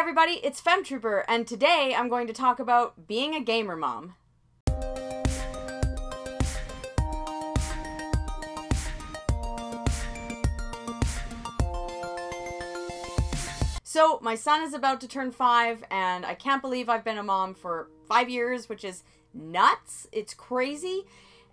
everybody, it's FemTrooper, and today I'm going to talk about being a gamer mom. So, my son is about to turn 5, and I can't believe I've been a mom for 5 years, which is nuts. It's crazy.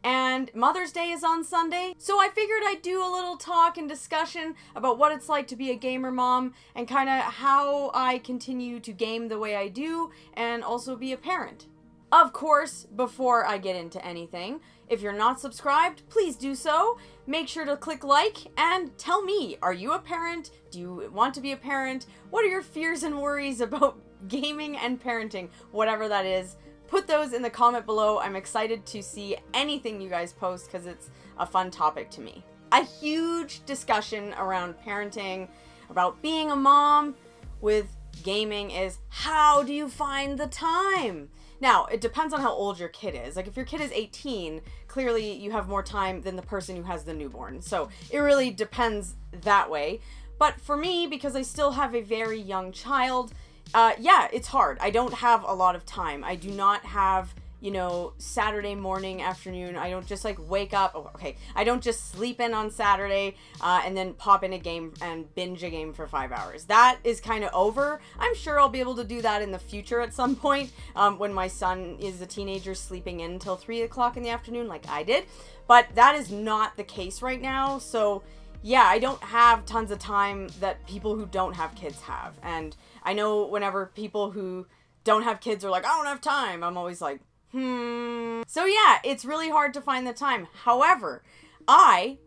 And Mother's Day is on Sunday, so I figured I'd do a little talk and discussion about what it's like to be a gamer mom and kind of how I continue to game the way I do and also be a parent. Of course, before I get into anything, if you're not subscribed, please do so. Make sure to click like and tell me, are you a parent? Do you want to be a parent? What are your fears and worries about gaming and parenting? Whatever that is. Put those in the comment below. I'm excited to see anything you guys post because it's a fun topic to me. A huge discussion around parenting, about being a mom with gaming is how do you find the time? Now, it depends on how old your kid is. Like if your kid is 18, clearly you have more time than the person who has the newborn. So it really depends that way. But for me, because I still have a very young child, yeah, it's hard. I don't have a lot of time. I do not have, you know, Saturday morning, afternoon. I don't just like wake up. Oh, okay. I don't just sleep in on Saturday and then pop in a game and binge a game for 5 hours. That is kind of over. I'm sure I'll be able to do that in the future at some point when my son is a teenager sleeping in until 3 o'clock in the afternoon like I did. But that is not the case right now. So yeah, I don't have tons of time that people who don't have kids have. And I know whenever people who don't have kids are like, I don't have time, I'm always like, So yeah, it's really hard to find the time. However, I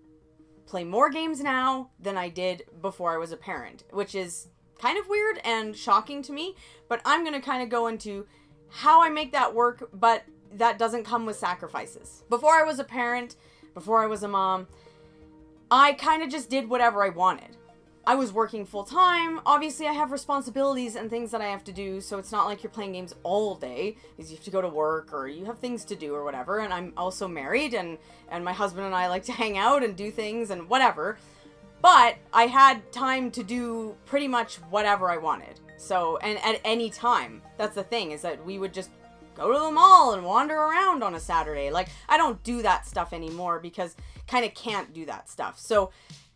play more games now than I did before I was a parent, which is kind of weird and shocking to me. But I'm going to kind of go into how I make that work, but that doesn't come with sacrifices. Before I was a parent, before I was a mom, I kind of just did whatever I wanted. I was working full time. Obviously, I have responsibilities and things that I have to do, so it's not like you're playing games all day because you have to go to work or you have things to do or whatever. And I'm also married, and my husband and I like to hang out and do things and whatever. But I had time to do pretty much whatever I wanted. So, and at any time, that's the thing, is that we would just go to the mall and wander around on a Saturday. Like, I don't do that stuff anymore because kind of can't do that stuff. So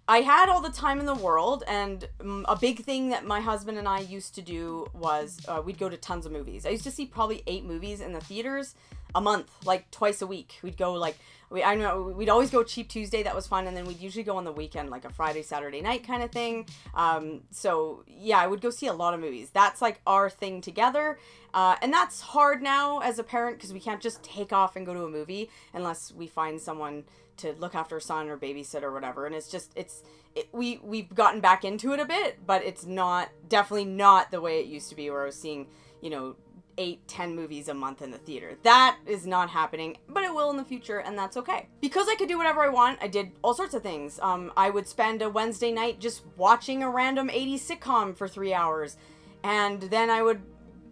I had all the time in the world, and a big thing that my husband and I used to do was we'd go to tons of movies. I used to see probably 8 movies in the theaters a month, like twice a week. We'd go like, I know we'd always go Cheap Tuesday, that was fun, and then we'd usually go on the weekend, like a Friday, Saturday night kind of thing. So yeah, I would go see a lot of movies. That's like our thing together. And that's hard now as a parent because we can't just take off and go to a movie unless we find someone to look after a son or babysit or whatever. And it's just, we've gotten back into it a bit, but it's definitely not the way it used to be where I was seeing, you know, 8-10 movies a month in the theater. That is not happening, but it will in the future, and that's okay. Because I could do whatever I want, I did all sorts of things. I would spend a Wednesday night just watching a random 80s sitcom for 3 hours, and then I would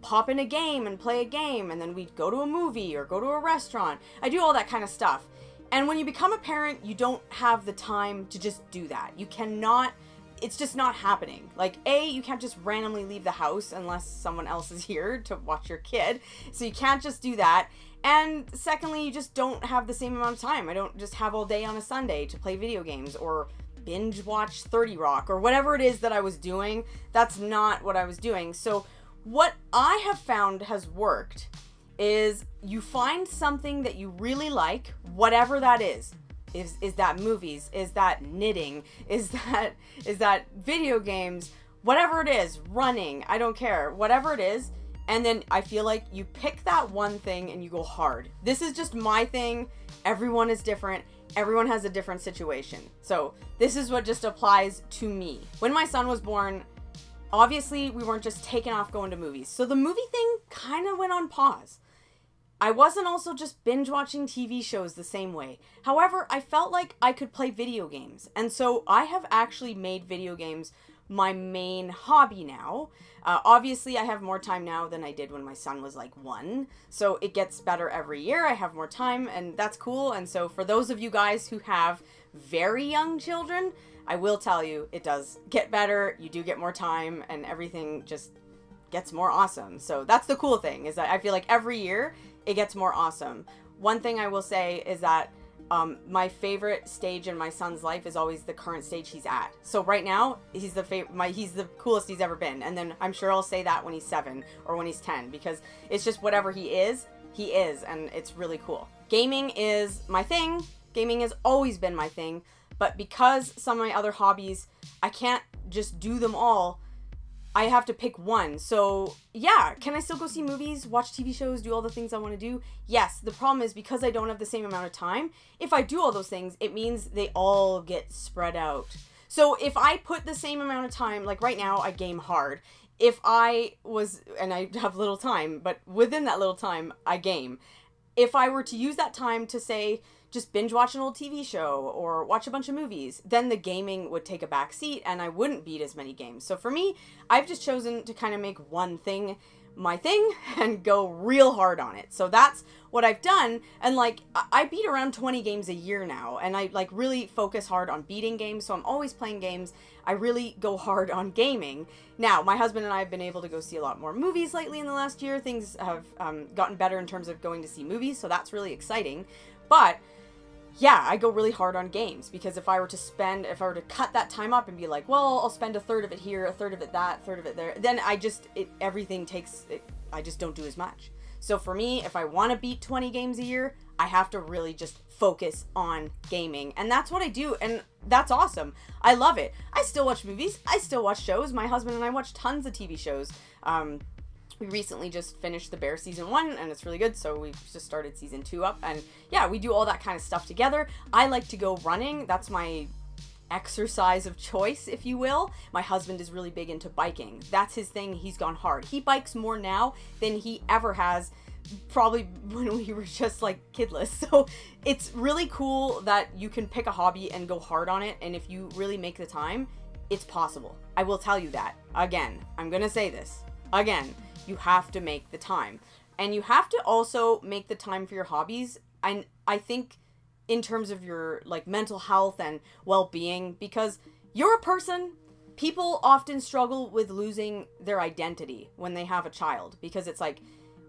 pop in a game and play a game, and then we'd go to a movie or go to a restaurant. I do all that kind of stuff. And when you become a parent, you don't have the time to just do that. You cannot, it's just not happening. Like, A, you can't just randomly leave the house unless someone else is here to watch your kid. So you can't just do that. And secondly, you just don't have the same amount of time. I don't just have all day on a Sunday to play video games or binge watch 30 Rock or whatever it is that I was doing. That's not what I was doing. So what I have found has worked is you find something that you really like, whatever that is. Is that movies? Is that knitting? Is that video games? Whatever it is, running, I don't care. Whatever it is, and then I feel like you pick that one thing and you go hard. This is just my thing. Everyone is different. Everyone has a different situation. So this is what just applies to me. When my son was born, obviously we weren't just taking off going to movies. So the movie thing kind of went on pause. I wasn't also just binge watching TV shows the same way. However, I felt like I could play video games. And so I have actually made video games my main hobby now. Obviously, I have more time now than I did when my son was like 1. So it gets better every year. I have more time, and that's cool. And so for those of you guys who have very young children, I will tell you, it does get better. You do get more time, and everything just gets more awesome. So that's the cool thing, is that I feel like every year it gets more awesome. One thing I will say is that my favorite stage in my son's life is always the current stage he's at. So right now, he's the coolest he's ever been. And then I'm sure I'll say that when he's 7 or when he's 10, because it's just whatever he is, and it's really cool. Gaming is my thing. Gaming has always been my thing. But because some of my other hobbies, I can't just do them all, I have to pick one. So yeah, can I still go see movies, watch TV shows, do all the things I want to do? Yes. The problem is, because I don't have the same amount of time, if I do all those things, it means they all get spread out. So if I put the same amount of time, like right now I game hard. If I was, and I have little time, but within that little time I game. If I were to use that time to, say, just binge watch an old TV show or watch a bunch of movies, then the gaming would take a back seat and I wouldn't beat as many games. So for me, I've just chosen to kind of make one thing my thing and go real hard on it. So that's what I've done. And like, I beat around 20 games a year now, and I like really focus hard on beating games. So I'm always playing games. I really go hard on gaming. Now, my husband and I have been able to go see a lot more movies lately in the last year. Things have gotten better in terms of going to see movies, so that's really exciting. But yeah, I go really hard on games, because if I were to cut that time up and be like, well, I'll spend a third of it here, a third of it that, a third of it there, then I just don't do as much. So for me, if I want to beat 20 games a year, I have to really just focus on gaming. And that's what I do. And that's awesome. I love it. I still watch movies. I still watch shows. My husband and I watch tons of TV shows. We recently just finished The Bear season 1, and it's really good, so we've just started season 2 up, and yeah, we do all that kind of stuff together. I like to go running. That's my exercise of choice, if you will. My husband is really big into biking. That's his thing. He's gone hard. He bikes more now than he ever has, probably when we were just like kidless. So it's really cool that you can pick a hobby and go hard on it, and if you really make the time, it's possible. I will tell you that. Again, I'm gonna say this again. You have to make the time. And you have to also make the time for your hobbies. And I think in terms of your like mental health and well-being, because you're a person. People often struggle with losing their identity when they have a child, because it's like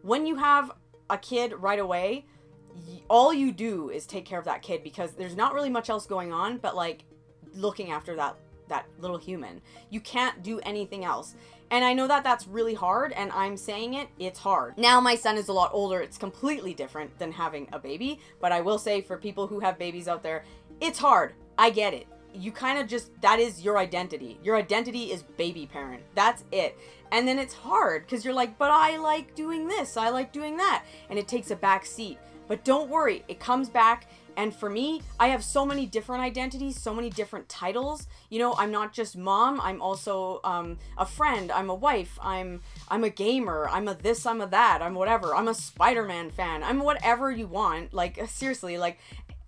when you have a kid right away, all you do is take care of that kid, because there's not really much else going on but like looking after that little human. You can't do anything else. And I know that that's really hard, and I'm saying it's hard. Now my son is a lot older. It's completely different than having a baby, but I will say, for people who have babies out there, it's hard. I get it. You kind of just, that is your identity. Your identity is baby parent. That's it. And then it's hard, because you're like, but I like doing this, I like doing that, and it takes a back seat. But don't worry, it comes back. And for me, I have so many different identities, so many different titles. You know, I'm not just mom. I'm also a friend. I'm a wife. I'm a gamer. I'm a this. I'm a that. I'm whatever. I'm a Spider-Man fan. I'm whatever you want. Like, seriously, like,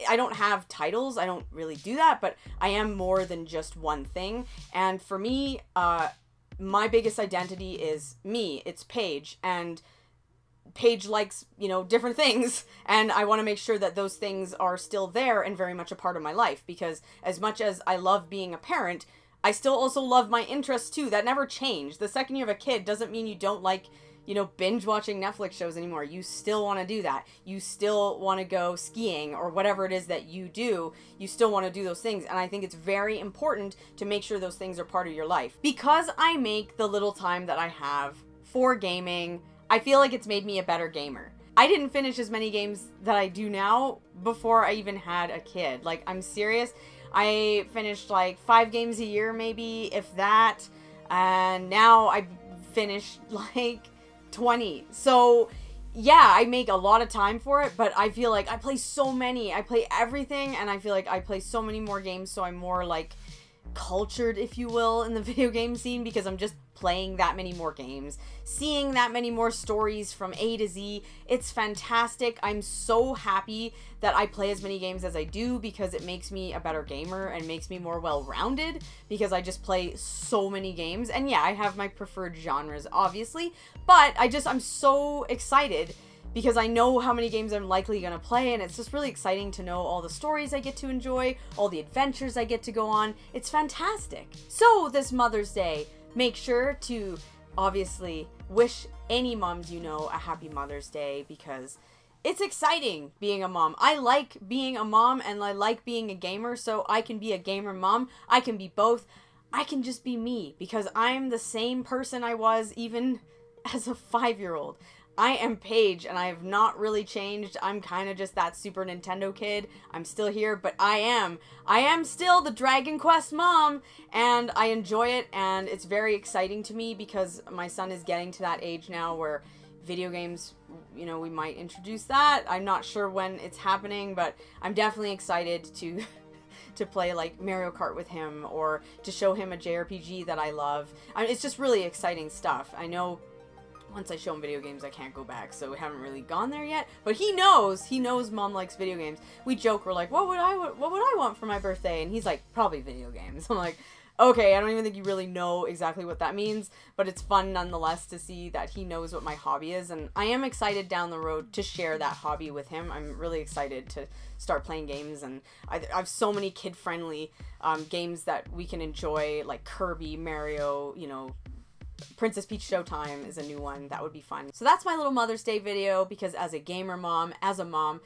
I don't have titles. I don't really do that. But I am more than just one thing. And for me, my biggest identity is me. It's Paige. And Paige likes, you know, different things, and I want to make sure that those things are still there and very much a part of my life, because as much as I love being a parent, I still also love my interests too. That never changed. The second you have a kid doesn't mean you don't like, you know, binge watching Netflix shows anymore. You still want to do that. You still want to go skiing or whatever it is that you do. You still want to do those things. And I think it's very important to make sure those things are part of your life. Because I make the little time that I have for gaming, I feel like it's made me a better gamer. I didn't finish as many games that I do now before I even had a kid. Like, I'm serious. I finished like 5 games a year, maybe, if that. And now I finished like 20. So yeah, I make a lot of time for it, but I feel like I play so many. I play everything, and I feel like I play so many more games, so I'm more like cultured, if you will, in the video game scene, because I'm just playing that many more games, seeing that many more stories from A to Z. It's fantastic. I'm so happy that I play as many games as I do, because it makes me a better gamer and makes me more well-rounded, because I just play so many games. And yeah, I have my preferred genres, obviously, but I'm so excited, because I know how many games I'm likely going to play, and it's just really exciting to know all the stories I get to enjoy, all the adventures I get to go on. It's fantastic. So this Mother's Day, make sure to obviously wish any moms you know a happy Mother's Day, because it's exciting being a mom. I like being a mom and I like being a gamer, so I can be a gamer mom. I can be both. I can just be me, because I'm the same person I was even as a 5-year-old. I am Paige, and I have not really changed. I'm kind of just that Super Nintendo kid. I'm still here, but I am still the Dragon Quest mom, and I enjoy it, and it's very exciting to me because my son is getting to that age now where video games, you know, we might introduce that. I'm not sure when it's happening, but I'm definitely excited to to play like Mario Kart with him, or to show him a JRPG that I love. I mean, it's just really exciting stuff. I know once I show him video games, I can't go back, so we haven't really gone there yet. But he knows mom likes video games. We joke, we're like, what would I want for my birthday? And he's like, probably video games. I'm like, okay, I don't even think you really know exactly what that means, but it's fun nonetheless to see that he knows what my hobby is, and I am excited down the road to share that hobby with him. I'm really excited to start playing games, and I have so many kid-friendly games that we can enjoy, like Kirby, Mario, you know, Princess Peach Showtime is a new one that would be fun. So that's my little Mother's Day video, because as a gamer mom, as a mom,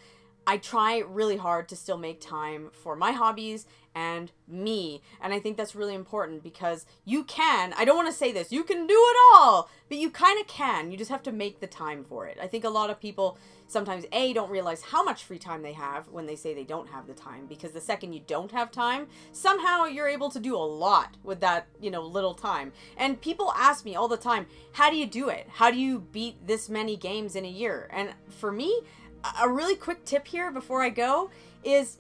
I try really hard to still make time for my hobbies and me. And I think that's really important, because you can, I don't want to say this, you can do it all, but you kind of can. You just have to make the time for it. I think a lot of people sometimes, A, don't realize how much free time they have when they say they don't have the time, because the second you don't have time, somehow you're able to do a lot with that, you know, little time. And people ask me all the time, how do you do it? How do you beat this many games in a year? And for me, a really quick tip here before I go is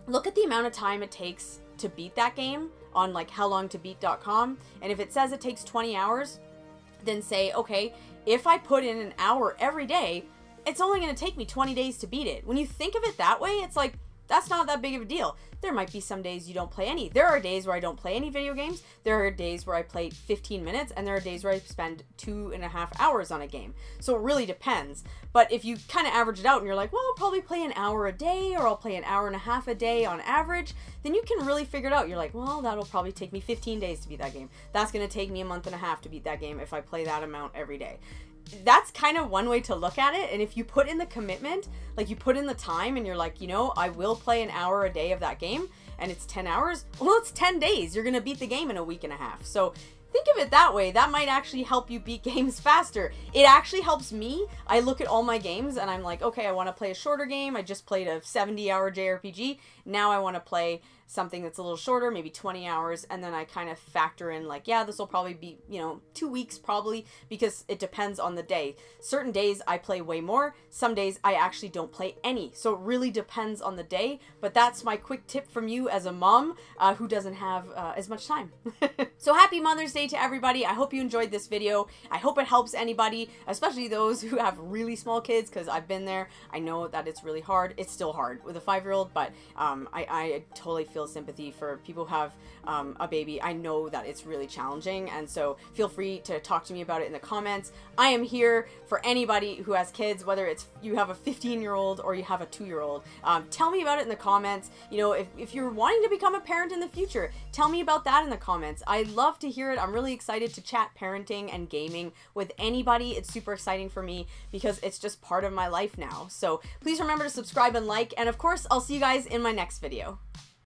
look at the amount of time it takes to beat that game on like howlongtobeat.com. And if it says it takes 20 hours, then say, okay, if I put in an hour every day, it's only going to take me 20 days to beat it. When you think of it that way, it's like, that's not that big of a deal. There might be some days you don't play any. There are days where I don't play any video games. There are days where I play 15 minutes, and there are days where I spend 2.5 hours on a game. So it really depends. But if you kind of average it out and you're like, well, I'll probably play an hour a day, or I'll play an hour and a half a day on average, then you can really figure it out. You're like, well, that'll probably take me 15 days to beat that game. That's going to take me a month and a half to beat that game if I play that amount every day. That's kind of one way to look at it. And if you put in the commitment, like you put in the time and you're like, you know, I will play an hour a day of that game, and it's 10 hours, well, it's 10 days. You're going to beat the game in a week and a half. So think of it that way. That might actually help you beat games faster. It actually helps me. I look at all my games and I'm like, okay, I want to play a shorter game. I just played a 70-hour JRPG. Now I want to play something that's a little shorter, maybe 20 hours, and then I kind of factor in like, yeah, this will probably be, you know, 2 weeks probably, because it depends on the day. Certain days I play way more, some days I actually don't play any, so it really depends on the day. But that's my quick tip from you as a mom who doesn't have as much time. So happy Mother's Day to everybody. I hope you enjoyed this video. I hope it helps anybody, especially those who have really small kids, because I've been there. I know that it's really hard. It's still hard with a 5-year-old, but I totally feel sympathy for people who have a baby. I know that it's really challenging, and so feel free to talk to me about it in the comments. I am here for anybody who has kids, whether it's you have a 15-year-old or you have a 2-year-old. Tell me about it in the comments. You know, if you're wanting to become a parent in the future, tell me about that in the comments. I love to hear it. I'm really excited to chat parenting and gaming with anybody. It's super exciting for me because it's just part of my life now. So please remember to subscribe and like, and of course, I'll see you guys in my next video.